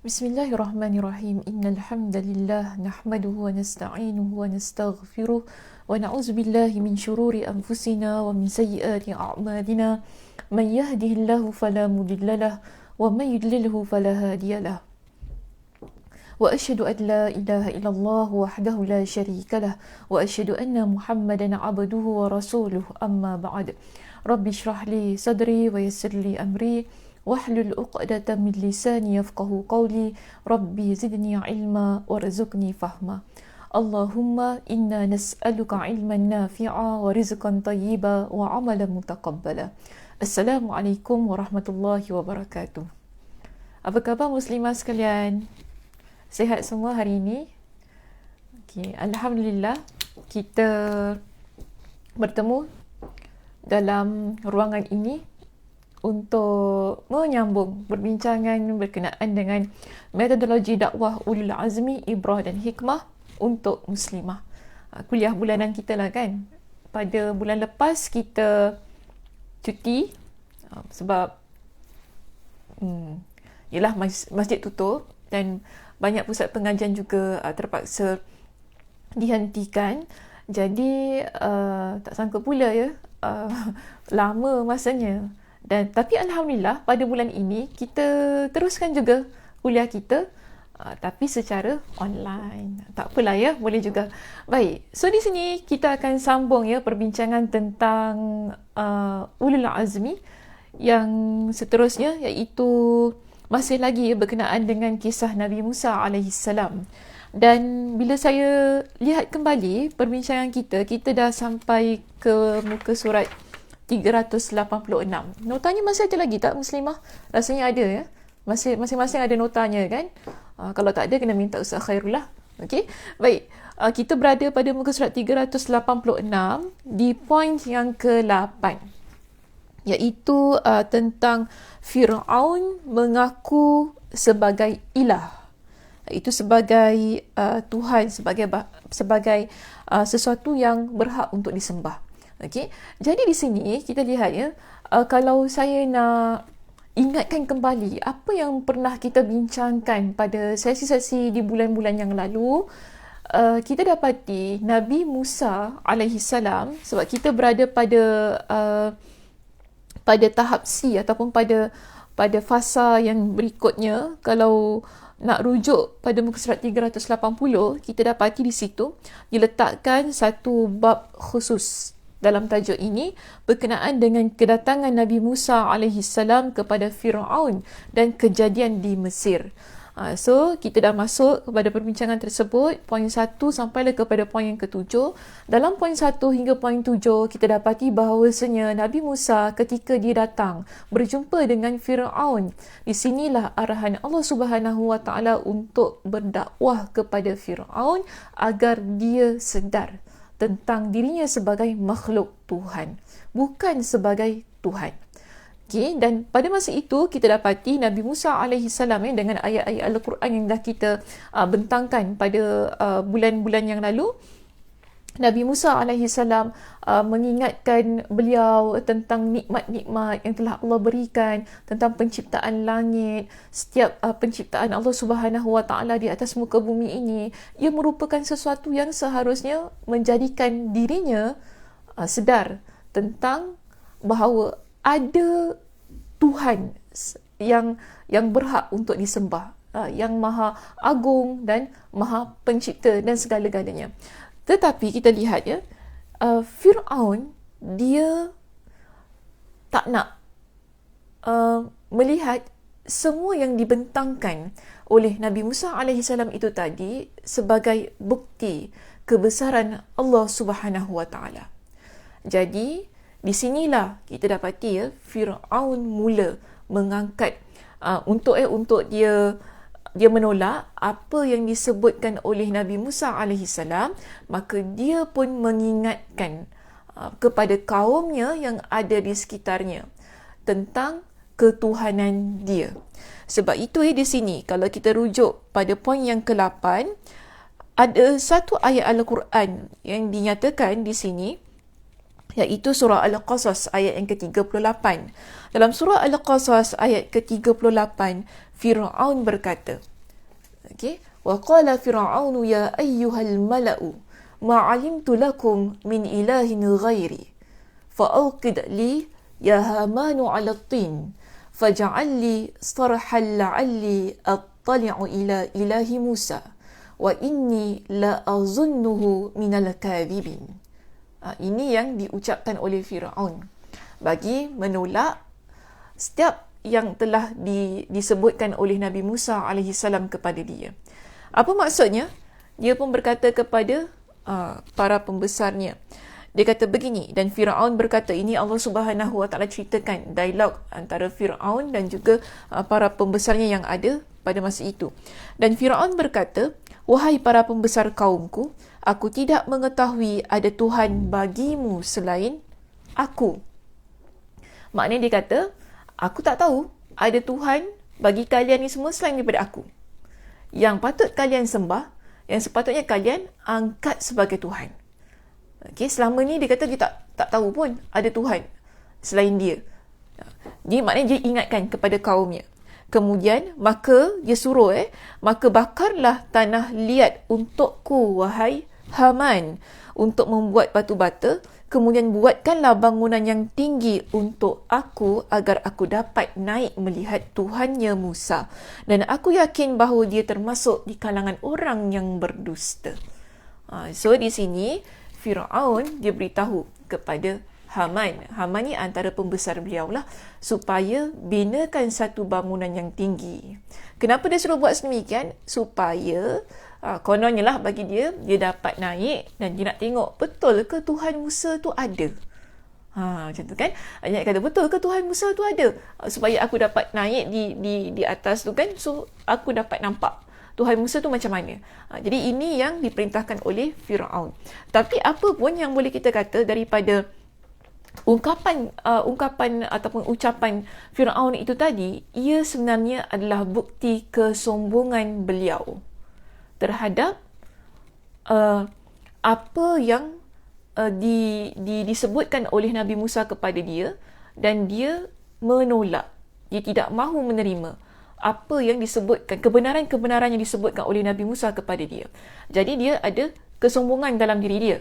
Bismillahirrahmanirrahim. Innal hamdalillah nahmaduhu wa nasta'inuhu wa nastaghfiruh wa na'udzu billahi min shururi anfusina wa min sayyiati a'malina. Man yahdihillahu fala mudilla lahu wa man yudlilhu fala hadiya lahu. Wa asyhadu an la ilaha illallah wahdahu la syarika lah wa asyhadu anna Muhammadan 'abduhu wa rasuluh. Amma ba'd. Rabbi shrah li sadri wa yassir li amri wahlul 'uqdatam min lisani yafqahu qawli. Rabbi zidni ilma warzuqni fahma. Allahumma inna nas'aluka ilman nafi'a wa rizqan tayyiba wa 'amalan mutaqabbala. Assalamualaikum warahmatullahi wabarakatuh. Apa khabar muslimah sekalian? Sihat semua hari ini? Okay, alhamdulillah kita bertemu dalam ruangan ini untuk menyambung perbincangan berkenaan dengan metodologi dakwah ulul azmi, ibrah dan hikmah untuk muslimah. Kuliah bulanan kita lah kan. Pada bulan lepas kita cuti sebab ialah masjid tutup dan banyak pusat pengajian juga terpaksa dihentikan. Jadi tak sangka pula ya, lama masanya. Dan tapi alhamdulillah pada bulan ini kita teruskan juga kuliah kita, tapi secara online. Tak apalah ya, boleh juga. Baik, so di sini kita akan sambung ya perbincangan tentang ulul azmi yang seterusnya, iaitu masih lagi berkenaan dengan kisah Nabi Musa alaihissalam. Dan bila saya lihat kembali perbincangan kita dah sampai ke muka surat 386. Notanya masih ada lagi tak muslimah? Rasanya ada ya. Masing-masing ada notanya kan? Kalau tak ada kena minta Ustaz Khairul lah. Okey. Baik. Kita berada pada muka surat 386 di poin yang ke-8. Iaitu tentang Fir'aun mengaku sebagai ilah. Itu sebagai Tuhan, sebagai sesuatu yang berhak untuk disembah. Okey. Jadi di sini kita lihat ya, kalau saya nak ingatkan kembali apa yang pernah kita bincangkan pada sesi-sesi di bulan-bulan yang lalu, kita dapati Nabi Musa alaihissalam, sebab kita berada pada tahap C ataupun pada fasa yang berikutnya. Kalau nak rujuk pada muka surat 380, kita dapati di situ diletakkan satu bab khusus dalam tajuk ini berkenaan dengan kedatangan Nabi Musa alaihissalam kepada Fir'aun dan kejadian di Mesir. So, kita dah masuk kepada perbincangan tersebut, poin 1 sampailah kepada poin yang ke-7. Dalam poin 1 hingga poin 7, kita dapati bahawasanya Nabi Musa ketika dia datang berjumpa dengan Fir'aun, di sinilah arahan Allah Subhanahu Wa Taala untuk berdakwah kepada Fir'aun agar dia sedar tentang dirinya sebagai makhluk Tuhan, bukan sebagai Tuhan. Okay, dan pada masa itu kita dapati Nabi Musa alaihissalam dengan ayat-ayat Al-Quran yang dah kita bentangkan pada bulan-bulan yang lalu. Nabi Musa alaihissalam mengingatkan beliau tentang nikmat-nikmat yang telah Allah berikan, tentang penciptaan langit. Setiap penciptaan Allah Subhanahu Wa Taala di atas muka bumi ini, ia merupakan sesuatu yang seharusnya menjadikan dirinya sedar tentang bahawa ada Tuhan yang berhak untuk disembah, yang maha agung dan maha pencipta dan segala-galanya. Tetapi kita lihat ya, Fir'aun dia tak nak melihat semua yang dibentangkan oleh Nabi Musa alaihissalam itu tadi sebagai bukti kebesaran Allah Subhanahu Wa Taala. Jadi di sinilah kita dapati ya, Fir'aun mula mengangkat untuk dia menolak apa yang disebutkan oleh Nabi Musa alaihissalam, maka dia pun mengingatkan kepada kaumnya yang ada di sekitarnya tentang ketuhanan dia. Sebab itu di sini kalau kita rujuk pada poin yang ke-8, ada satu ayat Al-Quran yang dinyatakan di sini, iaitu surah Al-Qasas ayat yang ke-38. Dalam surah Al-Qasas ayat ke-38, Fir'aun berkata, Okey, wa qala fir'aunu ya ayyuhal mala'u ma 'alimtu lakum min ilahin ghairi fa awqid li ya hamanu 'ala at-tin faj'al li sarhan la'alli attali'u ila ilahi Musa wa inni la azunnuhu minal kadhibin. Ini yang diucapkan oleh Firaun bagi menolak setiap yang telah disebutkan oleh Nabi Musa alaihissalam kepada dia. Apa maksudnya? Dia pun berkata kepada para pembesarnya. Dia kata begini, dan Firaun berkata, ini Allah Subhanahu Wa Taala ceritakan dialog antara Firaun dan juga para pembesarnya yang ada pada masa itu. Dan Firaun berkata, wahai para pembesar kaumku, aku tidak mengetahui ada Tuhan bagimu selain aku. Maknanya dia kata, aku tak tahu ada Tuhan bagi kalian ni semua selain daripada aku. Yang patut kalian sembah, yang sepatutnya kalian angkat sebagai Tuhan. Okay, selama ni dia kata dia tak tahu pun ada Tuhan selain dia. Dia maknanya dia ingatkan kepada kaumnya. Kemudian maka dia suruh maka bakarlah tanah liat untukku wahai Haman untuk membuat batu bata. Kemudian buatkanlah bangunan yang tinggi untuk aku agar aku dapat naik melihat Tuhannya Musa. Dan aku yakin bahawa dia termasuk di kalangan orang yang berdusta. So di sini Firaun dia beritahu kepada Haman. Haman ni antara pembesar beliau lah, supaya binakan satu bangunan yang tinggi. Kenapa dia suruh buat sedemikian? Supaya kononnya lah bagi dia dapat naik dan dia nak tengok betul ke Tuhan Musa tu ada. Macam tu kan. Dia kata betul ke Tuhan Musa tu ada, supaya aku dapat naik di atas tu kan, so aku dapat nampak Tuhan Musa tu macam mana. Jadi ini yang diperintahkan oleh Firaun. Tapi apa pun yang boleh kita kata daripada ungkapan ataupun ucapan Firaun itu tadi, ia sebenarnya adalah bukti kesombongan beliau terhadap apa yang disebutkan oleh Nabi Musa kepada dia, dan dia menolak. Dia tidak mahu menerima apa yang disebutkan, kebenaran-kebenaran yang disebutkan oleh Nabi Musa kepada dia. Jadi dia ada kesombongan dalam diri dia.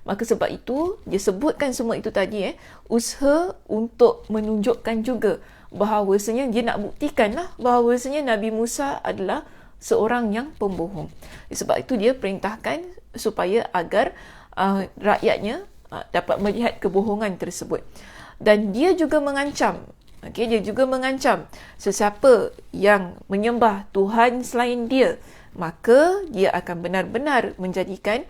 Maka sebab itu dia sebutkan semua itu tadi, usaha untuk menunjukkan juga bahawasanya dia nak buktikanlah bahawasanya Nabi Musa adalah seorang yang pembohong. Sebab itu dia perintahkan supaya agar rakyatnya dapat melihat kebohongan tersebut. Dan dia juga mengancam, dia juga mengancam sesiapa yang menyembah Tuhan selain dia, maka dia akan benar-benar menjadikan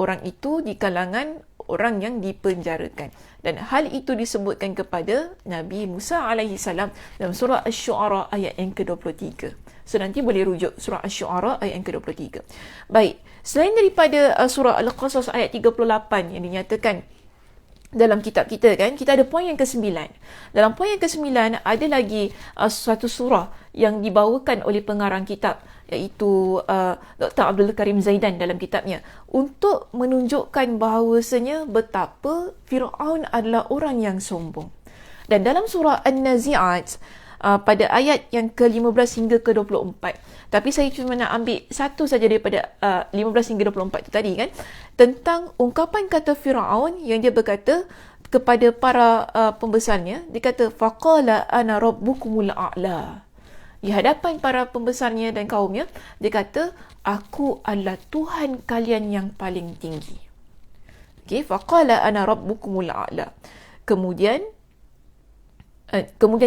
orang itu di kalangan orang yang dipenjarakan. Dan hal itu disebutkan kepada Nabi Musa alaihissalam dalam surah Asy-Syu'ara ayat yang ke-23. So nanti boleh rujuk surah Asy-Syu'ara ayat yang ke-23. Baik, selain daripada surah Al-Qasas ayat 38 yang dinyatakan dalam kitab kita kan, kita ada poin yang ke-9. Dalam poin yang ke-9 ada lagi satu surah yang dibawakan oleh pengarang kitab, iaitu Dr. Abdul Karim Zaidan dalam kitabnya, untuk menunjukkan bahawasanya betapa Firaun adalah orang yang sombong. Dan dalam surah An-Nazi'at pada ayat yang ke-15 hingga ke-24, tapi saya cuma nak ambil satu saja daripada 15 hingga 24 itu tadi kan, tentang ungkapan kata Firaun yang dia berkata kepada para pembesarnya. Dia kata faqala ana rabbukumul a'la. Di hadapan para pembesarnya dan kaumnya, dia kata aku adalah Tuhan kalian yang paling tinggi. Okey, faqala ana rabbukumul a'la. Kemudian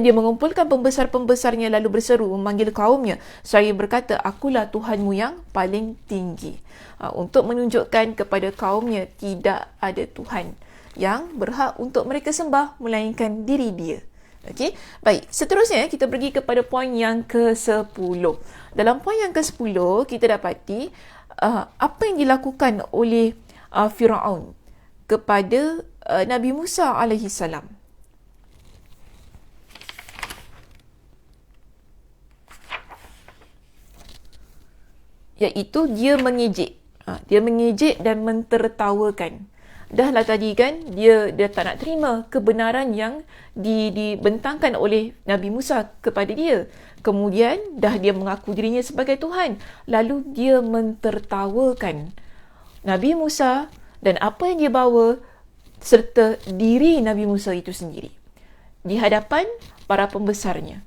dia mengumpulkan pembesar-pembesarnya lalu berseru memanggil kaumnya. Saya berkata, akulah Tuhanmu yang paling tinggi. Untuk menunjukkan kepada kaumnya tidak ada Tuhan yang berhak untuk mereka sembah melainkan diri dia. Okey, baik. Seterusnya kita pergi kepada poin yang ke-10. Dalam poin yang ke-10 kita dapati apa yang dilakukan oleh Firaun kepada Nabi Musa alaihissalam. Iaitu dia mengejek. Dia mengejek dan mentertawakan dah lah tadi kan, dia tak nak terima kebenaran yang dibentangkan oleh Nabi Musa kepada dia. Kemudian dah dia mengaku dirinya sebagai Tuhan, lalu dia mentertawakan Nabi Musa dan apa yang dia bawa serta diri Nabi Musa itu sendiri di hadapan para pembesarnya.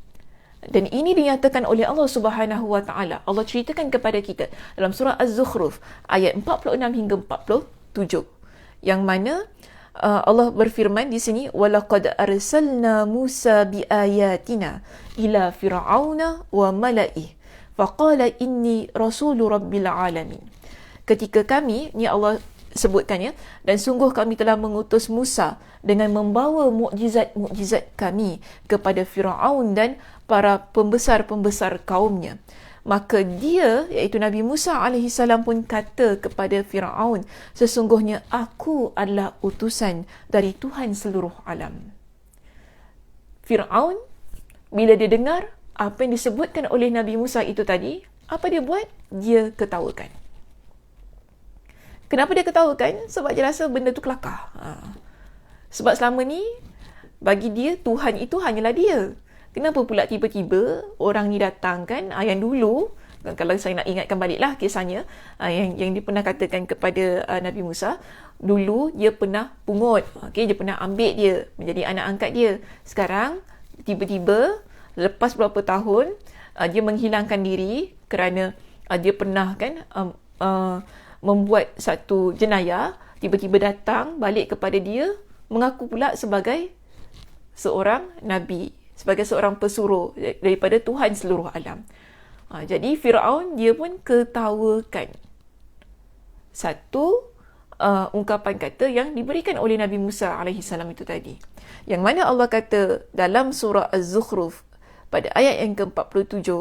Dan ini dinyatakan oleh Allah Subhanahu wa taala. Allah ceritakan kepada kita dalam surah Az-Zukhruf ayat 46 hingga 47, yang mana Allah berfirman di sini, walaqad arsalna Musa biayatina ila fir'auna wa malaih faqala inni rasulu rabbil alamin. Ketika kami, ni Allah sebutkannya, dan sungguh kami telah mengutus Musa dengan membawa mukjizat-mukjizat kami kepada Firaun dan para pembesar-pembesar kaumnya. Maka dia, iaitu Nabi Musa AS pun kata kepada Firaun, sesungguhnya aku adalah utusan dari Tuhan seluruh alam. Firaun, bila dia dengar apa yang disebutkan oleh Nabi Musa itu tadi, apa dia buat? Dia ketawakan. Kenapa dia ketawakan? Sebab dia rasa benda tu kelakar. Sebab selama ni, bagi dia, Tuhan itu hanyalah dia. Kenapa pula tiba-tiba orang ni datang kan? Yang dulu, kalau saya nak ingatkan baliklah kisahnya, yang dia pernah katakan kepada Nabi Musa, dulu dia pernah pungut. Okay? Dia pernah ambil dia menjadi anak angkat dia. Sekarang, tiba-tiba, lepas beberapa tahun, dia menghilangkan diri kerana dia pernah kan membuat satu jenayah, tiba-tiba datang balik kepada dia, mengaku pula sebagai seorang Nabi, sebagai seorang pesuruh daripada Tuhan seluruh alam. Jadi Firaun dia pun ketawakan satu ungkapan kata yang diberikan oleh Nabi Musa AS itu tadi. Yang mana Allah kata dalam surah Az-Zukhruf pada ayat yang ke-47,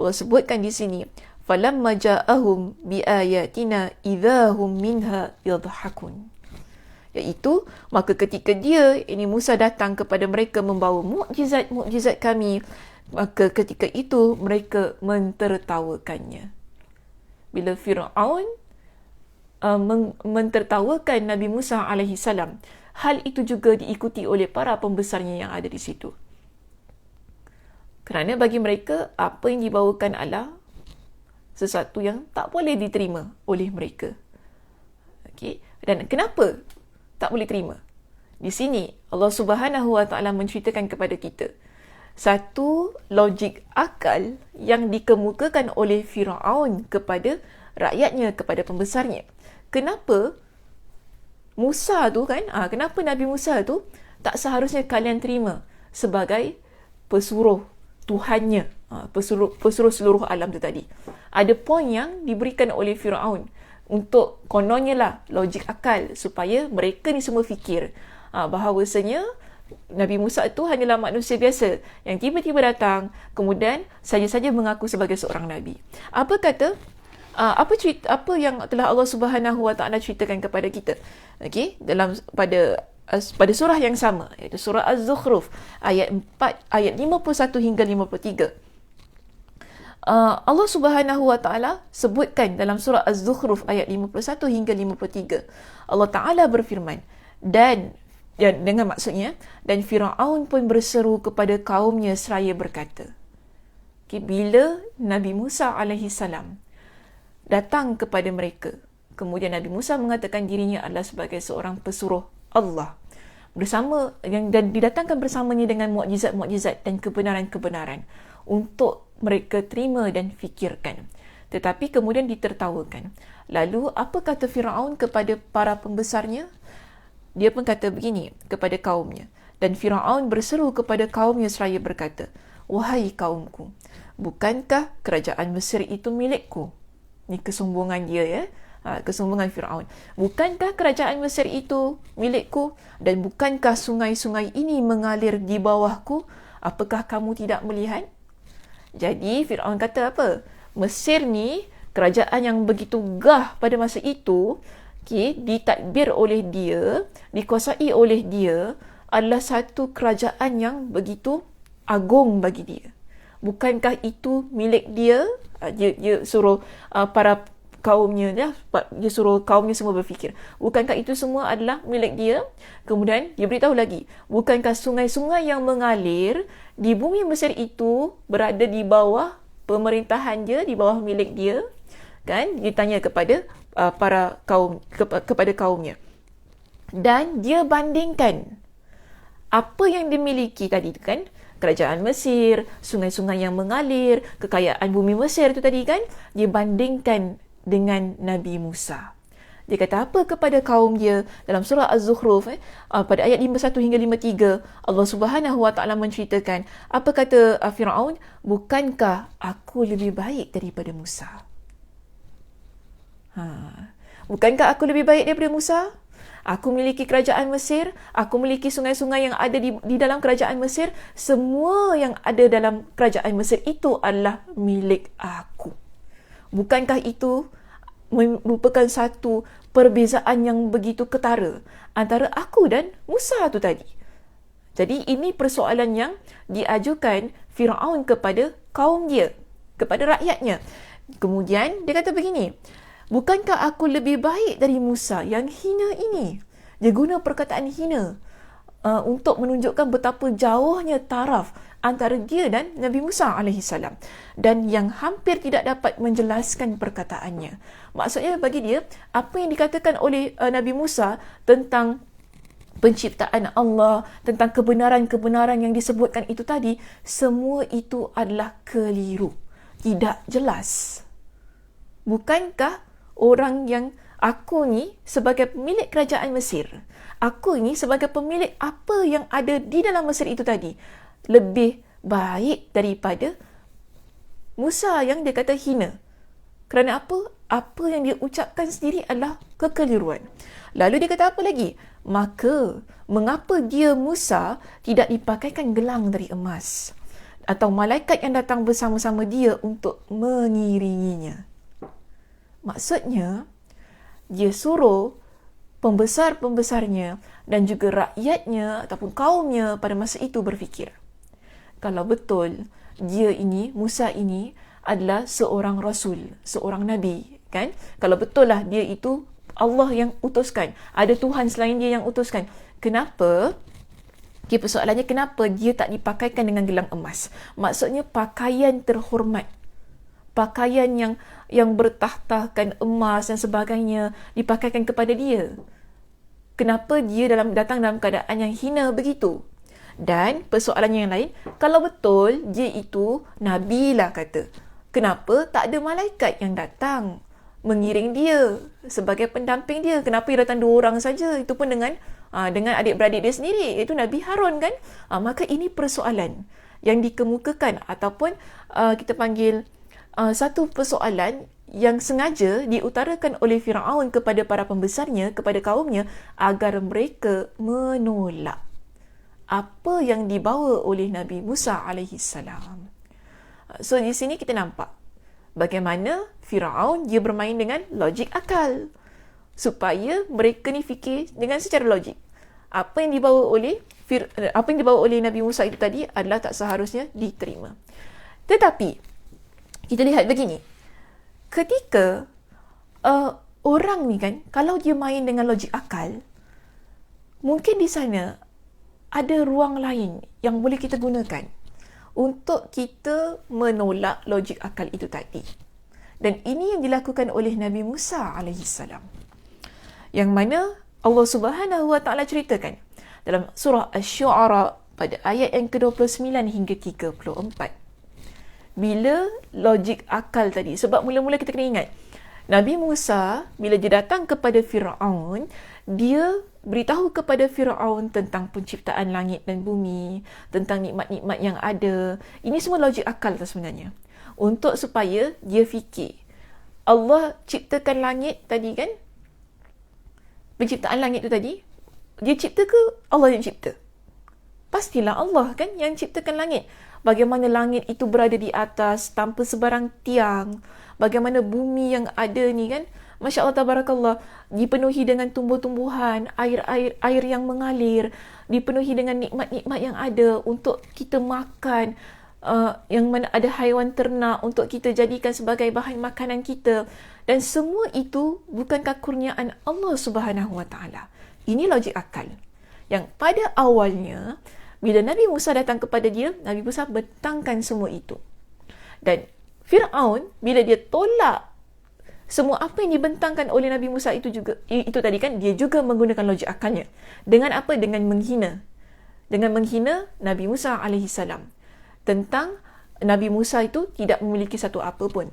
Allah sebutkan di sini, falamma ja'ahum biayatina idzahum minha yadhhakun. Iaitu, maka ketika dia, ini Musa datang kepada mereka membawa mukjizat-mukjizat kami, maka ketika itu mereka mentertawakannya. Bila Firaun mentertawakan Nabi Musa AS, hal itu juga diikuti oleh para pembesarnya yang ada di situ. Kerana bagi mereka, apa yang dibawakan adalah sesuatu yang tak boleh diterima oleh mereka. Okay? Dan kenapa tak boleh terima? Di sini Allah Subhanahu wa taala menceritakan kepada kita satu logik akal yang dikemukakan oleh Firaun kepada rakyatnya, kepada pembesarnya. Kenapa Musa tu kan, kenapa Nabi Musa tu tak seharusnya kalian terima sebagai pesuruh Tuhannya, pesuruh seluruh alam tu tadi. Ada poin yang diberikan oleh Firaun untuk kononnya lah logik akal supaya mereka ni semua fikir bahawasanya Nabi Musa itu hanyalah manusia biasa yang tiba-tiba datang kemudian saja-saja mengaku sebagai seorang nabi. Apa kata apa yang telah Allah Subhanahu wa taala ceritakan kepada kita, okey, dalam pada surah yang sama, iaitu surah Az-Zukhruf ayat 4 ayat 51 hingga 53. Allah Subhanahu wa taala sebutkan dalam surah Az-Zukhruf ayat 51 hingga 53. Allah taala berfirman, dan dengan maksudnya, dan Firaun pun berseru kepada kaumnya seraya berkata. Okay, bila Nabi Musa alaihissalam datang kepada mereka, kemudian Nabi Musa mengatakan dirinya adalah sebagai seorang pesuruh Allah, bersama dan didatangkan bersamanya dengan mukjizat-mukjizat dan kebenaran-kebenaran untuk mereka terima dan fikirkan. Tetapi kemudian ditertawakan. Lalu apa kata Firaun kepada para pembesarnya? Dia pun kata begini kepada kaumnya. Dan Firaun berseru kepada kaumnya seraya berkata, wahai kaumku, bukankah kerajaan Mesir itu milikku? Ini kesombongan dia ya. Kesombongan Firaun. Bukankah kerajaan Mesir itu milikku? Dan bukankah sungai-sungai ini mengalir di bawahku? Apakah kamu tidak melihat? Jadi Firaun kata apa? Mesir ni kerajaan yang begitu gah pada masa itu, ditadbir oleh dia, dikuasai oleh dia, adalah satu kerajaan yang begitu agung bagi dia. Bukankah itu milik dia? Dia suruh para kaumnya, dia suruh kaumnya semua berfikir, bukankah itu semua adalah milik dia? Kemudian dia beritahu lagi, bukankah sungai-sungai yang mengalir di bumi Mesir itu berada di bawah pemerintahan dia, di bawah milik dia? Kan? Dia tanya kepada para kaum, kepada kaumnya. Dan dia bandingkan apa yang dimiliki tadi tu kan, kerajaan Mesir, sungai-sungai yang mengalir, kekayaan bumi Mesir tu tadi kan, dia bandingkan dengan Nabi Musa. Dia kata apa kepada kaum dia dalam surah Az-Zukhruf pada ayat 51 hingga 53, Allah Subhanahu Wa Taala menceritakan apa kata Firaun, bukankah aku lebih baik daripada Musa? Bukankah aku lebih baik daripada Musa? Aku memiliki kerajaan Mesir, aku memiliki sungai-sungai yang ada di dalam kerajaan Mesir, semua yang ada dalam kerajaan Mesir itu adalah milik aku. Bukankah itu merupakan satu perbezaan yang begitu ketara antara aku dan Musa tu tadi? Jadi ini persoalan yang diajukan Firaun kepada kaum dia, kepada rakyatnya. Kemudian dia kata begini, bukankah aku lebih baik dari Musa yang hina ini? Dia guna perkataan hina untuk menunjukkan betapa jauhnya taraf antara dia dan Nabi Musa AS. Dan yang hampir tidak dapat menjelaskan perkataannya. Maksudnya bagi dia, apa yang dikatakan oleh Nabi Musa tentang penciptaan Allah, tentang kebenaran-kebenaran yang disebutkan itu tadi, semua itu adalah keliru. Tidak jelas. Bukankah orang yang aku ni sebagai pemilik kerajaan Mesir, aku ni sebagai pemilik apa yang ada di dalam Mesir itu tadi, lebih baik daripada Musa yang dia kata hina. Kerana apa? Apa yang dia ucapkan sendiri adalah kekeliruan. Lalu dia kata apa lagi? Maka, mengapa dia Musa tidak dipakaikan gelang dari emas? Atau malaikat yang datang bersama-sama dia untuk mengiringinya? Maksudnya, dia suruh pembesar-pembesarnya dan juga rakyatnya ataupun kaumnya pada masa itu berfikir, kalau betul dia ini, Musa ini adalah seorang rasul, seorang nabi, kan? Kalau betul lah dia itu Allah yang utuskan, ada Tuhan selain dia yang utuskan, kenapa? Okay, persoalannya kenapa dia tak dipakaikan dengan gelang emas? Maksudnya pakaian terhormat, pakaian yang bertahtakan emas dan sebagainya dipakaikan kepada dia. Kenapa dia datang dalam keadaan yang hina begitu? Dan persoalannya yang lain, kalau betul dia itu Nabi lah kata, kenapa tak ada malaikat yang datang mengiring dia sebagai pendamping dia? Kenapa dia datang 2 orang saja? Itu pun dengan adik-beradik dia sendiri, iaitu Nabi Harun kan? Maka ini persoalan yang dikemukakan ataupun kita panggil satu persoalan yang sengaja diutarakan oleh Firaun kepada para pembesarnya, kepada kaumnya, agar mereka menolak apa yang dibawa oleh Nabi Musa AS. So di sini kita nampak bagaimana Firaun dia bermain dengan logik akal supaya mereka ni fikir dengan secara logik. Apa yang dibawa oleh Nabi Musa itu tadi adalah tak seharusnya diterima. Tetapi kita lihat begini, ketika orang ni kan, kalau dia main dengan logik akal, mungkin di sana ada ruang lain yang boleh kita gunakan untuk kita menolak logik akal itu tadi. Dan ini yang dilakukan oleh Nabi Musa AS. Yang mana Allah Subhanahu Wa Taala ceritakan dalam surah Asy-Syu'ara pada ayat yang ke-29 hingga 34. Bila logik akal tadi, sebab mula-mula kita kena ingat, Nabi Musa bila dia datang kepada Firaun, dia beritahu kepada Firaun tentang penciptaan langit dan bumi, tentang nikmat-nikmat yang ada. Ini semua logik akal sebenarnya. Untuk supaya dia fikir, Allah ciptakan langit tadi kan? Penciptaan langit tu tadi, dia cipta ke Allah yang cipta? Pastilah Allah kan yang ciptakan langit. Bagaimana langit itu berada di atas tanpa sebarang tiang. Bagaimana bumi yang ada ni kan, Masya Allah tabarakallah, dipenuhi dengan tumbuh-tumbuhan, air yang mengalir, dipenuhi dengan nikmat-nikmat yang ada untuk kita makan. yang mana ada haiwan ternak untuk kita jadikan sebagai bahan makanan kita, dan semua itu bukankah kurniaan Allah Subhanahu Wa Taala. Ini logik akal yang pada awalnya bila Nabi Musa datang kepada dia, Nabi Musa bentangkan semua itu. Dan Firaun bila dia tolak semua apa yang dibentangkan oleh Nabi Musa itu tadi kan, dia juga menggunakan logik akalnya. Dengan apa? Dengan menghina. Dengan menghina Nabi Musa alaihissalam. Tentang Nabi Musa itu tidak memiliki satu apa pun.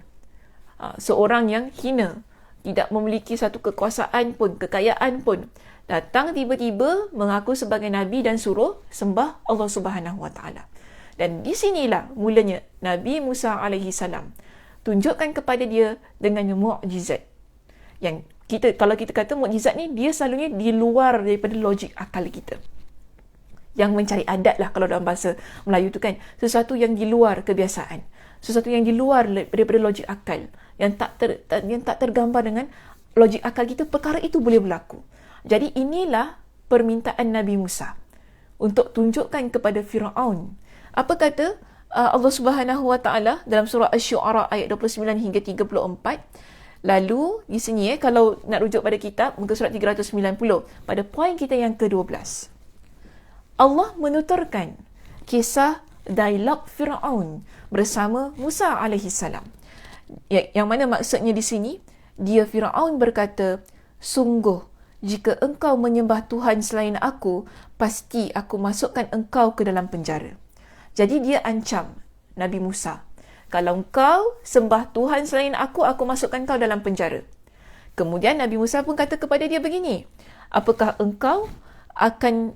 Seorang yang hina, tidak memiliki satu kekuasaan pun, kekayaan pun, datang tiba-tiba mengaku sebagai Nabi dan suruh sembah Allah Subhanahu Wa Taala. Dan di sinilah mulanya Nabi Musa alaihissalam tunjukkan kepada dia dengan mukjizat. Yang kalau kita kata mukjizat ni, dia selalunya di luar daripada logik akal kita. Yang mencari adat lah kalau dalam bahasa Melayu tu kan. Sesuatu yang di luar kebiasaan. Sesuatu yang di luar daripada logik akal. Yang tak tergambar dengan logik akal kita, perkara itu boleh berlaku. Jadi inilah permintaan Nabi Musa untuk tunjukkan kepada Firaun. Apa kata Allah Subhanahu Wa Taala dalam surah Asy-Syu'ara ayat 29 hingga 34. Lalu di sini kalau nak rujuk pada kitab muka surat 390 pada poin kita yang ke-12. Allah menuturkan kisah dialog Firaun bersama Musa alaihissalam. Yang mana maksudnya di sini, dia Firaun berkata, "Sungguh jika engkau menyembah Tuhan selain aku, pasti aku masukkan engkau ke dalam penjara." Jadi dia ancam Nabi Musa, kalau engkau sembah Tuhan selain aku masukkan kau dalam penjara. Kemudian Nabi Musa pun kata kepada dia begini, apakah engkau akan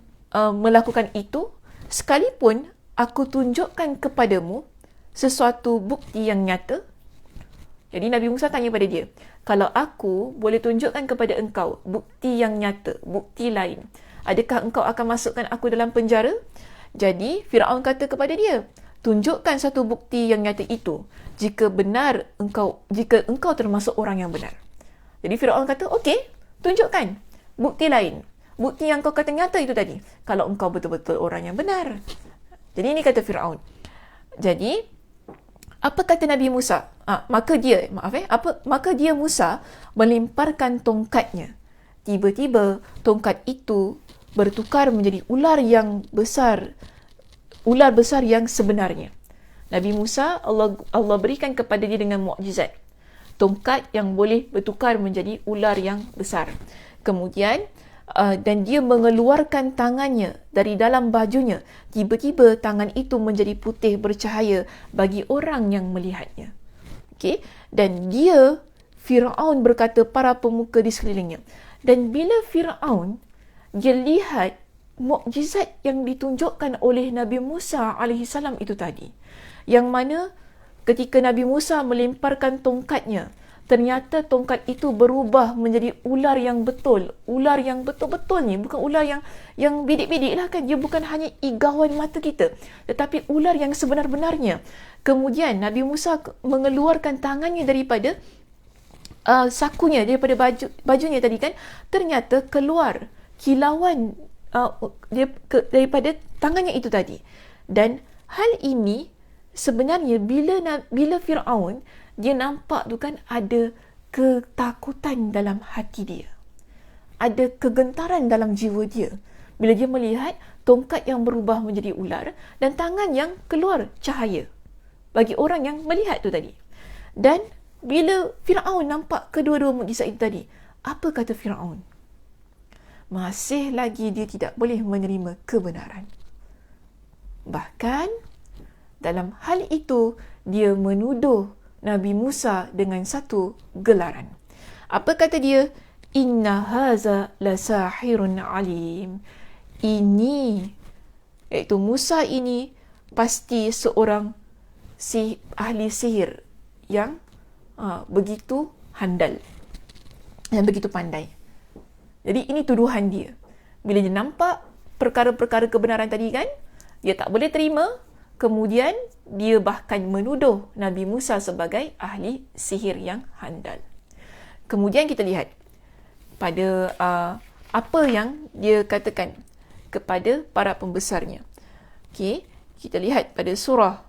melakukan itu sekalipun aku tunjukkan kepadamu sesuatu bukti yang nyata? Jadi Nabi Musa tanya pada dia, kalau aku boleh tunjukkan kepada engkau bukti yang nyata, bukti lain, adakah engkau akan masukkan aku dalam penjara? Jadi Firaun kata kepada dia, tunjukkan satu bukti yang nyata itu jika engkau termasuk orang yang benar. Jadi Firaun kata, okey, tunjukkan bukti lain. Bukti yang kau kata nyata itu tadi, kalau engkau betul-betul orang yang benar. Jadi ini kata Firaun. Jadi apa kata Nabi Musa? Maka dia Musa melemparkan tongkatnya. Tiba-tiba tongkat itu bertukar menjadi ular besar yang sebenarnya. Nabi Musa Allah berikan kepada dia dengan mukjizat, tongkat yang boleh bertukar menjadi ular yang besar. Kemudian dan dia mengeluarkan tangannya dari dalam bajunya. Tiba-tiba tangan itu menjadi putih bercahaya bagi orang yang melihatnya. Okay? Dan Firaun berkata para pemuka di sekelilingnya. Dan bila Firaun dia lihat mukjizat yang ditunjukkan oleh Nabi Musa alaihissalam itu tadi, yang mana ketika Nabi Musa melemparkan tongkatnya, ternyata tongkat itu berubah menjadi ular yang betul. Ular yang betul-betul ni, bukan ular yang bidik-bidik lah kan. Dia bukan hanya igauan mata kita, tetapi ular yang sebenar-benarnya. Kemudian Nabi Musa mengeluarkan tangannya daripada sakunya, daripada bajunya tadi kan. Ternyata keluar kilauan daripada tangannya itu tadi. Dan hal ini sebenarnya bila Firaun dia nampak tu kan, ada ketakutan dalam hati dia. Ada kegentaran dalam jiwa dia. Bila dia melihat tongkat yang berubah menjadi ular dan tangan yang keluar cahaya bagi orang yang melihat tu tadi. Dan bila Firaun nampak kedua-dua mukjizat itu tadi, apa kata Firaun? Masih lagi dia tidak boleh menerima kebenaran. Bahkan dalam hal itu dia menuduh Nabi Musa dengan satu gelaran. Apa kata dia? Inna haza lasahirun alim. Ini, iaitu Musa ini, pasti seorang ahli sihir yang begitu handal, yang begitu pandai. Jadi ini tuduhan dia. Bila dia nampak perkara-perkara kebenaran tadi kan, dia tak boleh terima. Kemudian dia bahkan menuduh Nabi Musa sebagai ahli sihir yang handal. Kemudian kita lihat pada apa yang dia katakan kepada para pembesarnya. Okey, kita lihat pada surah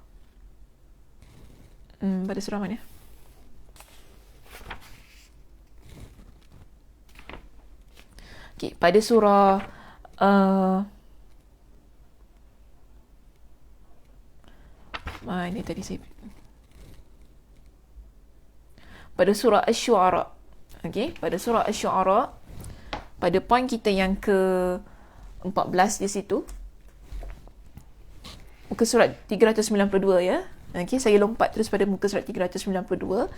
Pada surah mana? Okay, pada surah ini tadi saya pada surah Asy-Syu'ara. Okay, pada surah Asy-Syu'ara, pada poin kita yang ke-14 di situ, muka surat 392 ya. Okay, saya lompat terus pada muka surat 392.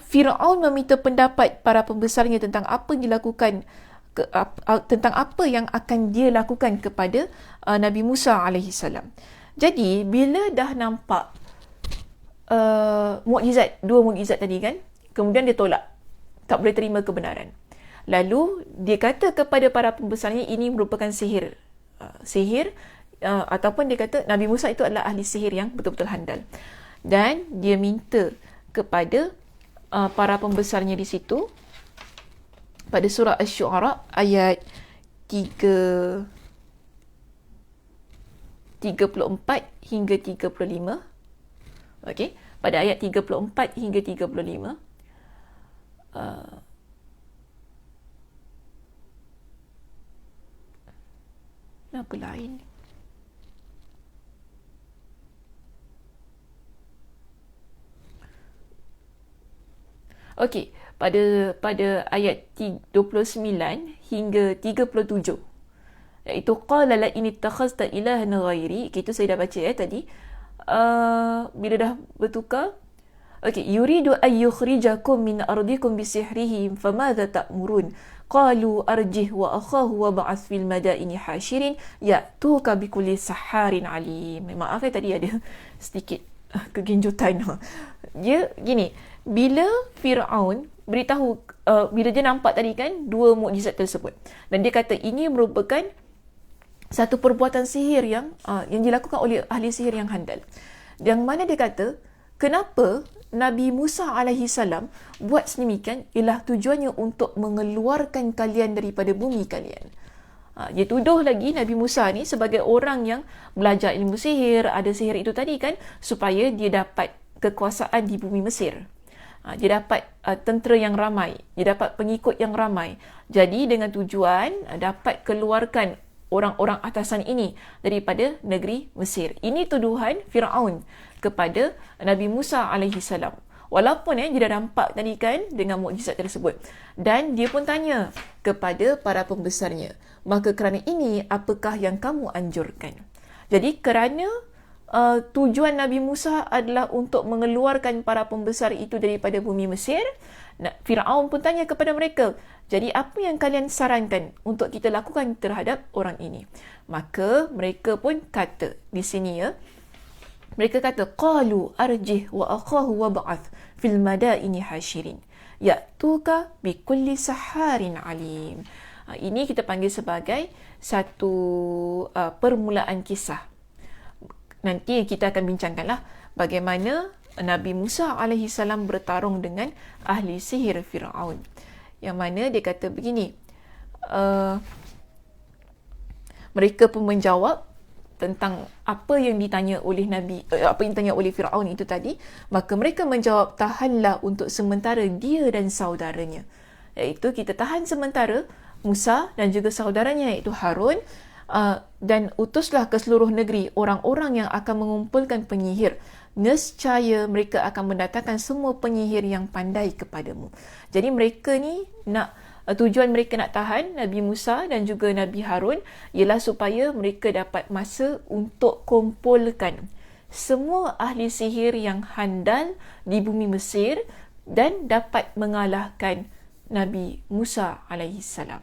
Firaun meminta pendapat para pembesarnya tentang apa yang dilakukan tentang apa yang akan dia lakukan kepada Nabi Musa alaihi salam. Jadi bila dah nampak dua mukjizat tadi kan, kemudian dia tolak, tak boleh terima kebenaran. Lalu dia kata kepada para pembesarnya ini merupakan sihir, ataupun dia kata Nabi Musa itu adalah ahli sihir yang betul-betul handal. Dan dia minta kepada para pembesarnya di situ pada surah Asy-Syu'ara ayat 34 hingga 35. Okey, pada ayat 34 hingga 35. Apa lain? Okey, pada ayat 29 hingga 37. Iaitu qala la in ittakhazta ilahan ghairi. Itu saya dah baca tadi. Bila dah bertukar. Okey, yuridu an yukhrijakum min ardikum bisihrihi famadha ta'murun? Qalu arjih wa akhahu wa ba'ath fil madaini hashirin ya'tuka bikulli saharin alim. Maaf tadi ada sedikit kegenjutan. Dia gini, bila Firaun beritahu, bila dia nampak tadi kan dua mukjizat tersebut, dan dia kata ini merupakan satu perbuatan sihir yang dilakukan oleh ahli sihir yang handal. Yang mana dia kata, kenapa Nabi Musa alaihi salam buat sedemikian ialah tujuannya untuk mengeluarkan kalian daripada bumi kalian. Dia tuduh lagi Nabi Musa ni sebagai orang yang belajar ilmu sihir, ada sihir itu tadi kan, supaya dia dapat kekuasaan di bumi Mesir. Dia dapat tentera yang ramai, dia dapat pengikut yang ramai. Jadi dengan tujuan dapat keluarkan orang-orang atasan ini daripada negeri Mesir. Ini tuduhan Firaun kepada Nabi Musa alaihi salam. Walaupun dia dah nampak tadi kan dengan mukjizat tersebut. Dan dia pun tanya kepada para pembesarnya, maka kerana ini apakah yang kamu anjurkan? Jadi kerana tujuan Nabi Musa adalah untuk mengeluarkan para pembesar itu daripada bumi Mesir, Firaun pun tanya kepada mereka, jadi apa yang kalian sarankan untuk kita lakukan terhadap orang ini? Maka mereka pun kata di sini ya, mereka kata qalu arjih wa akhahu wa ba'ath fil madaini hashirin ya'tuka bikulli saharin alim. Ini kita panggil sebagai satu permulaan kisah. Nanti kita akan bincangkanlah bagaimana Nabi Musa alaihi salam bertarung dengan ahli sihir Firaun. Yang mana dia kata begini, mereka pun menjawab tentang apa yang ditanya oleh apa yang ditanya oleh Firaun itu tadi. Maka mereka menjawab, tahanlah untuk sementara dia dan saudaranya. Iaitu kita tahan sementara Musa dan juga saudaranya iaitu Harun, dan utuslah ke seluruh negeri orang-orang yang akan mengumpulkan penyihir. Nescaya mereka akan mendatangkan semua penyihir yang pandai kepadamu. Jadi mereka ni tujuan mereka nak tahan Nabi Musa dan juga Nabi Harun ialah supaya mereka dapat masa untuk kumpulkan semua ahli sihir yang handal di bumi Mesir dan dapat mengalahkan Nabi Musa alaihi salam.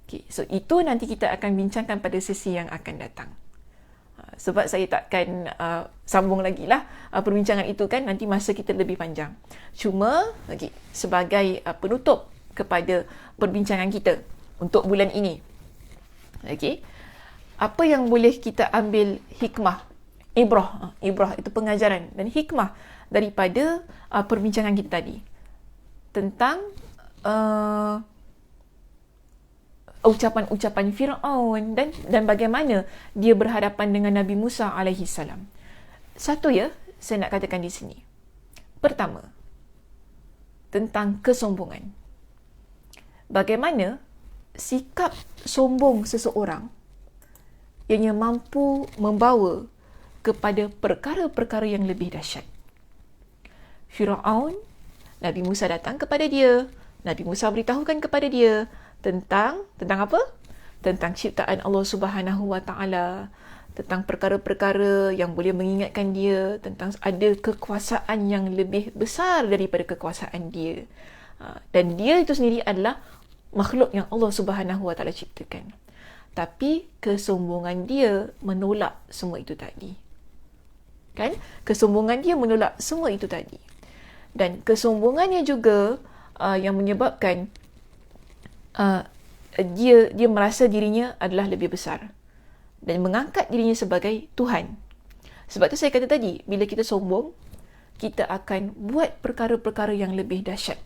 Okay, so itu nanti kita akan bincangkan pada sesi yang akan datang. Sebab saya takkan sambung lagi lah perbincangan itu kan, nanti masa kita lebih panjang. Cuma sebagai penutup kepada perbincangan kita untuk bulan ini, apa yang boleh kita ambil hikmah, ibrah itu pengajaran dan hikmah daripada perbincangan kita tadi tentang ucapan-ucapan Firaun dan bagaimana dia berhadapan dengan Nabi Musa alaihi salam. Satu ya, saya nak katakan di sini. Pertama, tentang kesombongan. Bagaimana sikap sombong seseorang ianya mampu membawa kepada perkara-perkara yang lebih dahsyat. Firaun, Nabi Musa datang kepada dia. Nabi Musa beritahukan kepada dia tentang apa? Tentang ciptaan Allah Subhanahu Wa Taala, tentang perkara-perkara yang boleh mengingatkan dia tentang ada kekuasaan yang lebih besar daripada kekuasaan dia. Dan dia itu sendiri adalah makhluk yang Allah Subhanahu Wa Taala ciptakan. Tapi kesombongan dia menolak semua itu tadi. Kan? Kesombongan dia menolak semua itu tadi. Dan kesombongannya juga yang menyebabkan dia merasa dirinya adalah lebih besar dan mengangkat dirinya sebagai Tuhan. Sebab tu saya kata tadi, bila kita sombong, kita akan buat perkara-perkara yang lebih dahsyat.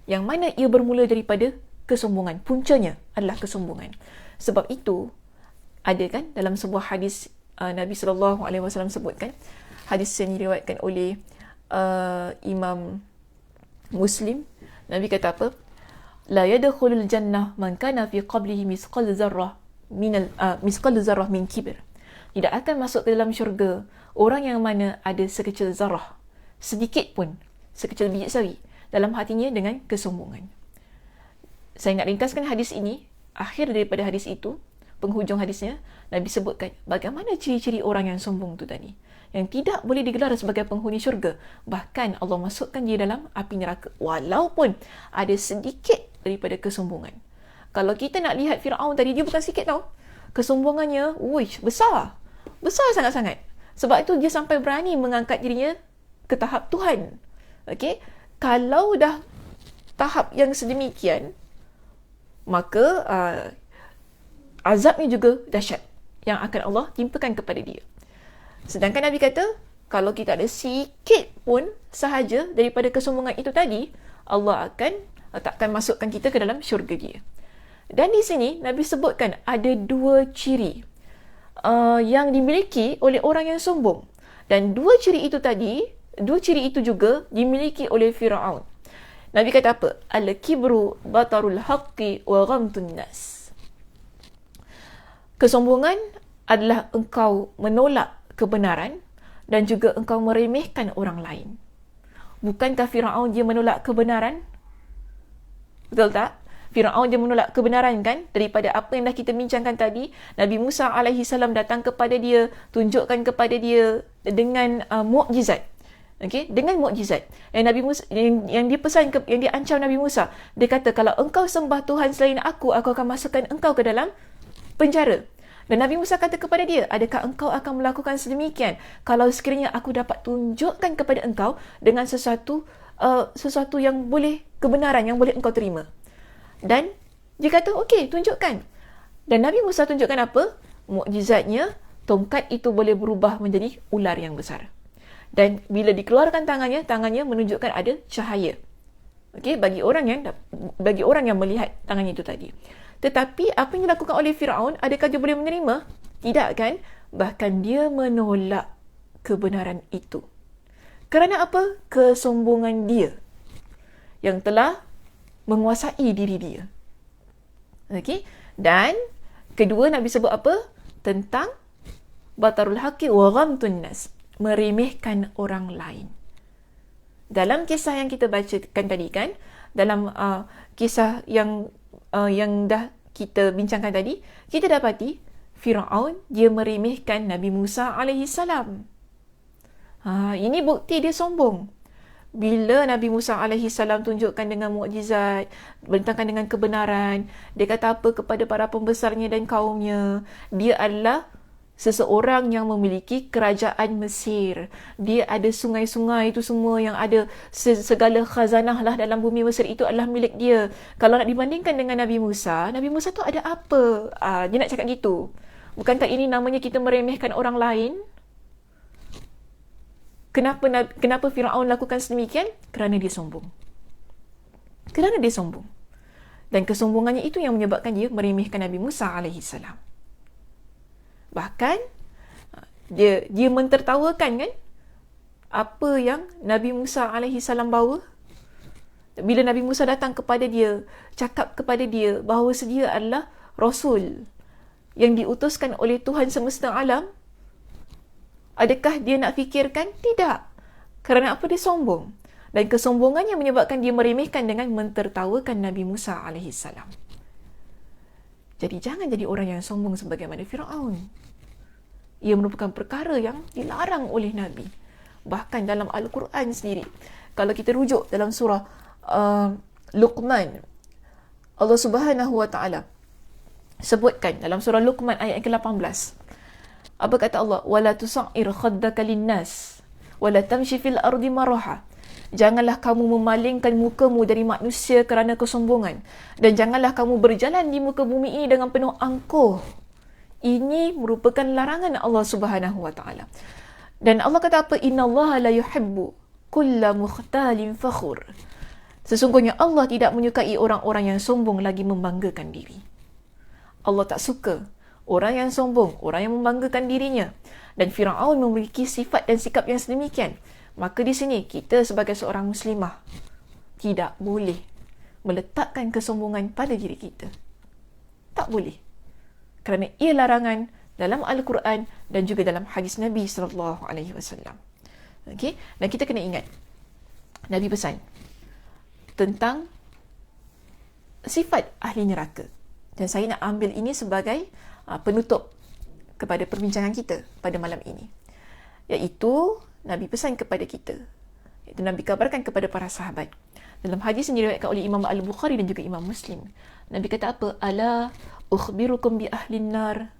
Yang mana ia bermula daripada kesombongan. Puncanya adalah kesombongan. Sebab itu, ada kan dalam sebuah hadis Nabi SAW sebutkan, hadis yang diriwayatkan oleh Imam Muslim, Nabi kata apa? La yadkhulul jannah man kana fi qablihi misqal zarrah min kibr. Tidak akan masuk ke dalam syurga orang yang mana ada sekecil zarrah, sedikit pun, sekecil biji sawi dalam hatinya dengan kesombongan. Saya nak ringkaskan hadis ini. Akhir daripada hadis itu, penghujung hadisnya, Nabi sebutkan bagaimana ciri-ciri orang yang sombong tu tadi, yang tidak boleh digelar sebagai penghuni syurga. Bahkan Allah masukkan dia dalam api neraka walaupun ada sedikit daripada kesombongan. Kalau kita nak lihat Firaun tadi, dia bukan sikit tau. Kesombongannya, besar. Besar sangat-sangat. Sebab itu dia sampai berani mengangkat dirinya ke tahap Tuhan. Okey? Kalau dah tahap yang sedemikian, maka azabnya juga dahsyat yang akan Allah timpakan kepada dia. Sedangkan Nabi kata, kalau kita ada sikit pun sahaja daripada kesombongan itu tadi, Allah akan takkan masukkan kita ke dalam syurga dia. Dan di sini Nabi sebutkan ada dua ciri yang dimiliki oleh orang yang sombong. Dan dua ciri itu juga dimiliki oleh Firaun. Nabi kata apa? Al-kibru batarul haqqi wa ghamtun nas. Kesombongan adalah engkau menolak kebenaran dan juga engkau meremehkan orang lain. Bukankah Firaun dia menolak kebenaran? Betul tak? Firaun dia menolak kebenaran kan? Daripada apa yang dah kita bincangkan tadi, Nabi Musa AS datang kepada dia, tunjukkan kepada dia dengan mukjizat. Okey, dengan mukjizat. Yang Nabi Musa yang dia pesan yang dia ancam Nabi Musa, dia kata kalau engkau sembah Tuhan selain aku akan masukkan engkau ke dalam penjara. Dan Nabi Musa kata kepada dia, adakah engkau akan melakukan sedemikian kalau sekiranya aku dapat tunjukkan kepada engkau dengan sesuatu yang boleh, kebenaran yang boleh engkau terima. Dan dia kata, okey, tunjukkan. Dan Nabi Musa tunjukkan apa? Mukjizatnya, tongkat itu boleh berubah menjadi ular yang besar. Dan bila dikeluarkan tangannya menunjukkan ada cahaya. Okey, bagi orang yang melihat tangannya itu tadi. Tetapi apa yang dilakukan oleh Firaun, adakah dia boleh menerima? Tidak kan? Bahkan dia menolak kebenaran itu. Kerana apa? Kesombongan dia yang telah menguasai diri dia. Okey? Dan kedua Nabi sebut apa? Tentang batarul haqqi wa ghamtun nas, meremehkan orang lain. Dalam kisah yang kita bacakan tadi kan, dalam kisah yang dah kita bincangkan tadi, kita dapati Firaun dia meremehkan Nabi Musa AS. Ini bukti dia sombong. Bila Nabi Musa AS tunjukkan dengan mukjizat, bentangkan dengan kebenaran, dia kata apa kepada para pembesarnya dan kaumnya? Dia adalah seseorang yang memiliki kerajaan Mesir. Dia ada sungai-sungai itu semua yang ada, segala khazanah lah dalam bumi Mesir itu adalah milik dia. Kalau nak dibandingkan dengan Nabi Musa tu ada apa? Dia nak cakap gitu. Bukankah ini namanya kita meremehkan orang lain? Kenapa Firaun lakukan sedemikian? Kerana dia sombong. Dan kesombongannya itu yang menyebabkan dia meremehkan Nabi Musa AS. Bahkan dia mentertawakan kan apa yang Nabi Musa alaihi salam bawa? Bila Nabi Musa datang kepada dia, cakap kepada dia bahawa dia adalah Rasul yang diutuskan oleh Tuhan semesta alam, adakah dia nak fikirkan? Tidak. Kerana apa? Dia sombong. Dan kesombongannya menyebabkan dia meremehkan dengan mentertawakan Nabi Musa alaihi salam. Jadi jangan jadi orang yang sombong sebagaimana Firaun. Ia merupakan perkara yang dilarang oleh Nabi. Bahkan dalam Al-Quran sendiri, kalau kita rujuk dalam surah Luqman, Allah Subhanahu wa taala sebutkan dalam surah Luqman ayat ke-18. Apa kata Allah? Wala tusa'ir khaddaka linnas wala tamshi fil ardi maraha. Janganlah kamu memalingkan mukamu dari manusia kerana kesombongan, dan janganlah kamu berjalan di muka bumi ini dengan penuh angkuh. Ini merupakan larangan Allah Subhanahu wa taala. Dan Allah kata apa? Innallaha la yuhibbu kulla mukhtalin fakhur. Sesungguhnya Allah tidak menyukai orang-orang yang sombong lagi membanggakan diri. Allah tak suka orang yang sombong, orang yang membanggakan dirinya. Dan Firaun memiliki sifat dan sikap yang sedemikian. Maka di sini kita sebagai seorang muslimah tidak boleh meletakkan kesombongan pada diri kita. Tak boleh. Kerana ia larangan dalam Al-Quran dan juga dalam hadis Nabi sallallahu alaihi wasallam. Okey, dan kita kena ingat Nabi pesan tentang sifat ahli neraka. Dan saya nak ambil ini sebagai penutup kepada perbincangan kita pada malam ini. Iaitu Nabi pesan kepada kita. Iaitu Nabi kabarkan kepada para sahabat. Dalam hadis yang diriwayatkan oleh Imam Al-Bukhari dan juga Imam Muslim. Nabi kata apa? Ala ukhbirukum bi ahlin nar.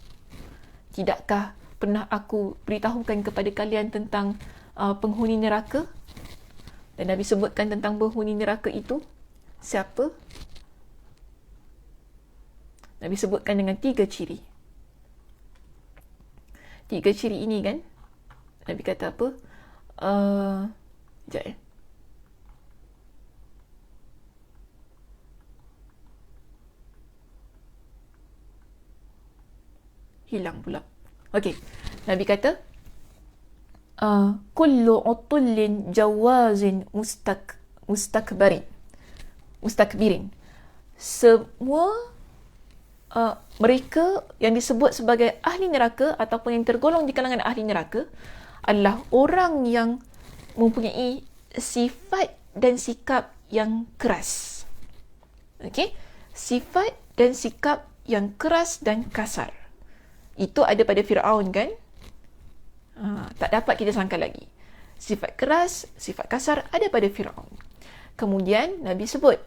Tidakkah pernah aku beritahukan kepada kalian tentang penghuni neraka? Dan Nabi sebutkan tentang penghuni neraka itu siapa? Nabi sebutkan dengan 3 ciri. 3 ciri ini kan, Nabi kata apa? Sekejap ya. Hilang pula. Okey. Nabi kata, kullu utullin jawazin mustakbirin. Semua mereka yang disebut sebagai ahli neraka ataupun yang tergolong di kalangan ahli neraka adalah orang yang mempunyai sifat dan sikap yang keras. Okey? Sifat dan sikap yang keras dan kasar. Itu ada pada Firaun kan? Tak dapat kita sangka lagi. Sifat keras, sifat kasar ada pada Firaun. Kemudian Nabi sebut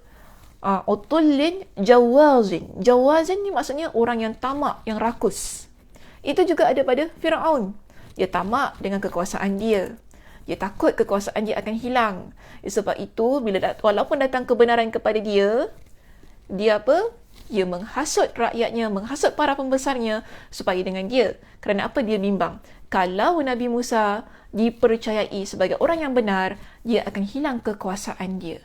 utullin jawazin. Jawazin ni maksudnya orang yang tamak, yang rakus. Itu juga ada pada Firaun. Dia tamak dengan kekuasaan dia. Dia takut kekuasaan dia akan hilang. Sebab itu walaupun datang kebenaran kepada dia, dia apa? Dia menghasut rakyatnya, menghasut para pembesarnya supaya dengan dia. Kerana apa? Dia bimbang. Kalau Nabi Musa dipercayai sebagai orang yang benar, dia akan hilang kekuasaan dia.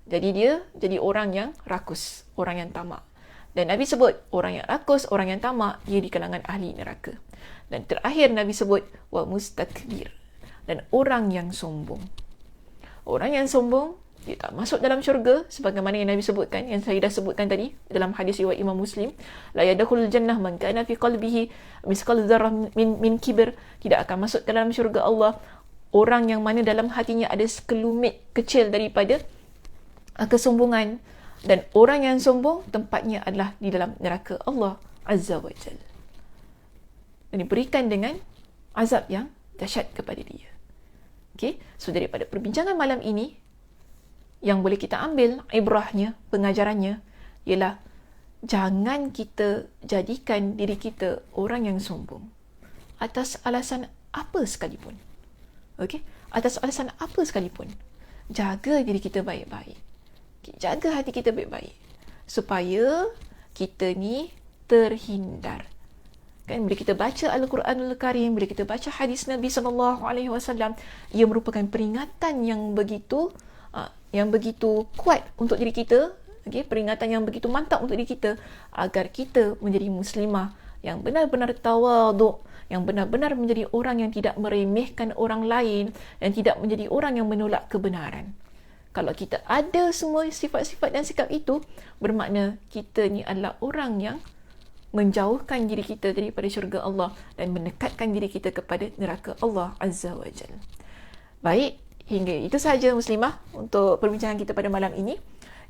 Jadi dia jadi orang yang rakus, orang yang tamak. Dan Nabi sebut, orang yang rakus, orang yang tamak, dia di kalangan ahli neraka. Dan terakhir Nabi sebut, wa mustakbir. Dan orang yang sombong. Orang yang sombong, dia tak masuk dalam syurga sebagaimana yang Nabi sebutkan, yang saya dah sebutkan tadi dalam hadis riwayat Imam Muslim, la yadkhulul jannah man kana fi qalbihi misqal dzarrah min kibr. Tidak akan masuk ke dalam syurga Allah orang yang mana dalam hatinya ada sekelumit kecil daripada kesombongan. Dan orang yang sombong tempatnya adalah di dalam neraka Allah Azza wa Jalla. Dan diberikan dengan azab yang dahsyat kepada dia. Okay? So daripada perbincangan malam ini, yang boleh kita ambil ibrahnya, pengajarannya, ialah jangan kita jadikan diri kita orang yang sombong atas alasan apa sekalipun. Okey? Atas alasan apa sekalipun. Jaga diri kita baik-baik. Jaga hati kita baik-baik. Supaya kita ni terhindar. Kan, bila kita baca Al-Quranul Karim, bila kita baca hadis Nabi SAW, ia merupakan peringatan yang begitu kuat untuk diri kita, okay? Peringatan yang begitu mantap untuk diri kita agar kita menjadi muslimah yang benar-benar tawaduk, yang benar-benar menjadi orang yang tidak meremehkan orang lain dan tidak menjadi orang yang menolak kebenaran. Kalau kita ada semua sifat-sifat dan sikap itu, bermakna kita ni adalah orang yang menjauhkan diri kita daripada syurga Allah dan mendekatkan diri kita kepada neraka Allah Azza wa Jalla. Baik, hingga itu sahaja Muslimah untuk perbincangan kita pada malam ini.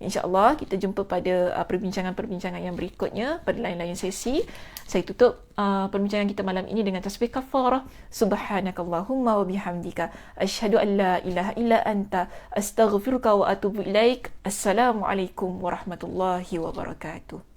InsyaAllah kita jumpa pada perbincangan-perbincangan yang berikutnya pada lain-lain sesi. Saya tutup perbincangan kita malam ini dengan tasbih kafarah. Subhanakallahumma wa bihamdika asyhadu an la ilaha illa anta astaghfiruka wa atubu ilaik. Assalamualaikum warahmatullahi wabarakatuh.